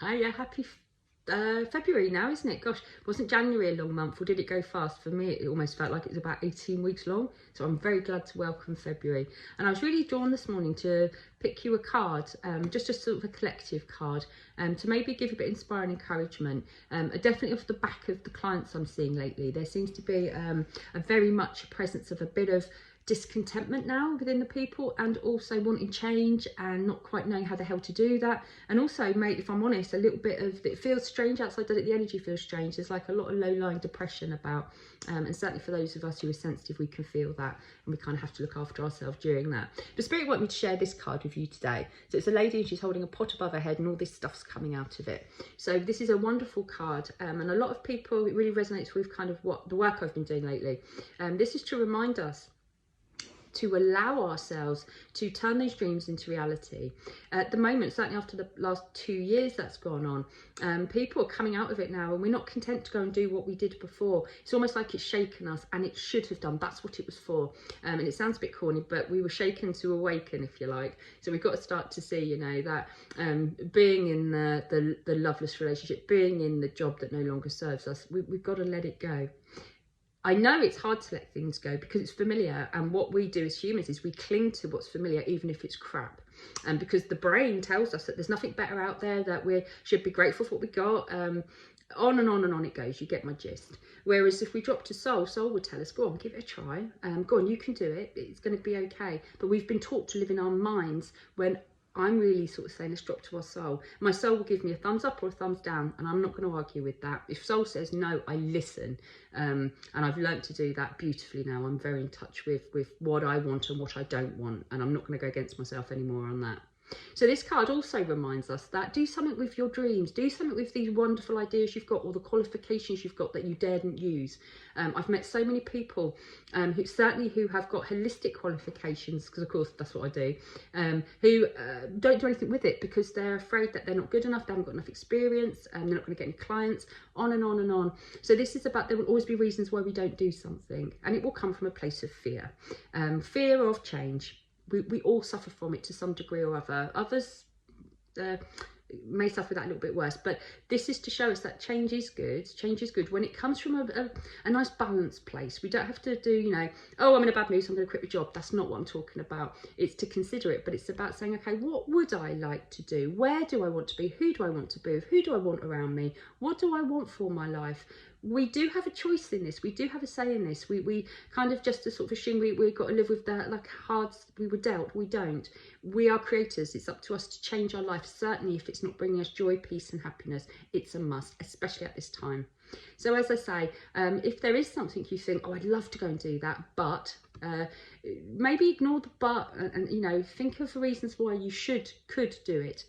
Hi, yeah, happy February now, isn't it? Gosh, wasn't January a long month, or did it go fast? For me, it almost felt like it was about 18 weeks long. So I'm very glad to welcome February. And I was really drawn this morning to pick you a card, just a sort of a collective card, to maybe give a bit of inspiring encouragement. Definitely off the back of the clients I'm seeing lately, there seems to be a very much presence of a bit of discontentment now within the people, and also wanting change and not quite knowing how the hell to do that. And also, mate, if I'm honest, a little bit of it feels strange outside, does it? The energy feels strange. There's like a lot of low-lying depression about, and certainly for those of us who are sensitive, we can feel that, and we kind of have to look after ourselves during that. But Spirit want me to share this card with you today. So it's a lady, and she's holding a pot above her head, and all this stuff's coming out of it. So this is a wonderful card, and a lot of people, it really resonates with kind of what the work I've been doing lately. This is to remind us to allow ourselves to turn those dreams into reality. At the moment, certainly after the last 2 years that's gone on, people are coming out of it now, and we're not content to go and do what we did before. It's almost like it's shaken us, and it should have done. That's what it was for. And it sounds a bit corny, but we were shaken to awaken, if you like. So we've got to start to see, you know, that being in the loveless relationship, being in the job that no longer serves us, we've got to let it go. I know it's hard to let things go because it's familiar, and what we do as humans is we cling to what's familiar even if it's crap, and because the brain tells us that there's nothing better out there, that we should be grateful for what we got. On and on and on it goes. You get my gist. Whereas if we drop to soul would tell us, go on, give it a try, go on, you can do it, it's going to be okay. But we've been taught to live in our minds, when I'm really sort of saying let's drop to our soul. My soul will give me a thumbs up or a thumbs down, and I'm not going to argue with that. If soul says no, I listen, and I've learned to do that beautifully now. I'm very in touch with what I want and what I don't want, and I'm not going to go against myself anymore on that. So this card also reminds us that do something with your dreams, do something with these wonderful ideas you've got, or the qualifications you've got that you daren't use. I've met so many people who have got holistic qualifications, because of course that's what I do, who don't do anything with it because they're afraid that they're not good enough, they haven't got enough experience, and they're not going to get any clients, on and on and on. So this is about, there will always be reasons why we don't do something, and it will come from a place of fear, fear of change. We all suffer from it to some degree or other. Others may suffer that a little bit worse, but this is to show us that change is good. Change is good when it comes from a nice balanced place. We don't have to do, you know, oh, I'm in a bad mood, so I'm going to quit my job. That's not what I'm talking about. It's to consider it, but it's about saying, okay, what would I like to do? Where do I want to be? Who do I want to be with? Who do I want around me? What do I want for my life? We do have a choice in this. We do have a say in this. We kind of just to sort of assume we've got to live with that, like cards we were dealt. We don't. We are creators. It's up to us to change our life. Certainly if it's not bringing us joy, peace and happiness, it's a must, especially at this time. So as I say, if there is something you think, oh, I'd love to go and do that, but maybe ignore the but, and you know, think of the reasons why you could do it.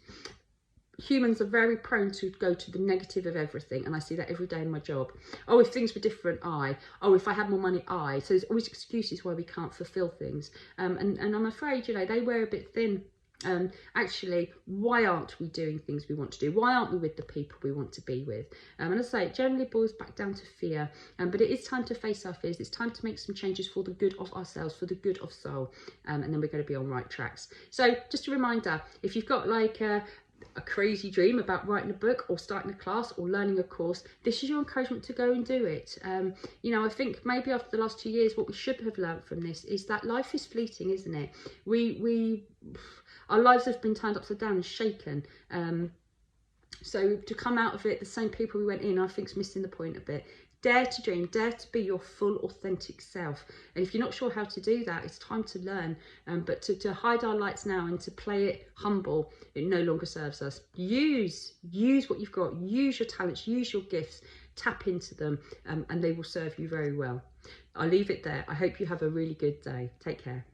Humans are very prone to go to the negative of everything, and I see that every day in my job. Oh, if things were different, oh, if I had more money, so there's always excuses why we can't fulfill things, and I'm afraid, you know, they wear a bit thin. Actually, why aren't we doing things we want to do? Why aren't we with the people we want to be with? And I say it generally boils back down to fear, but it is time to face our fears. It's time to make some changes for the good of ourselves, for the good of soul, and then we're going to be on right tracks. So just a reminder, if you've got like a crazy dream about writing a book or starting a class or learning a course, this is your encouragement to go and do it. You know, I think maybe after the last 2 years, what we should have learned from this is that life is fleeting, isn't it? Our lives have been turned upside down and shaken. So to come out of it, the same people we went in, I think is missing the point a bit. Dare to dream, dare to be your full authentic self. And if you're not sure how to do that, it's time to learn. But to hide our lights now and to play it humble, it no longer serves us. Use what you've got, use your talents, use your gifts, tap into them, and they will serve you very well. I'll leave it there. I hope you have a really good day. Take care.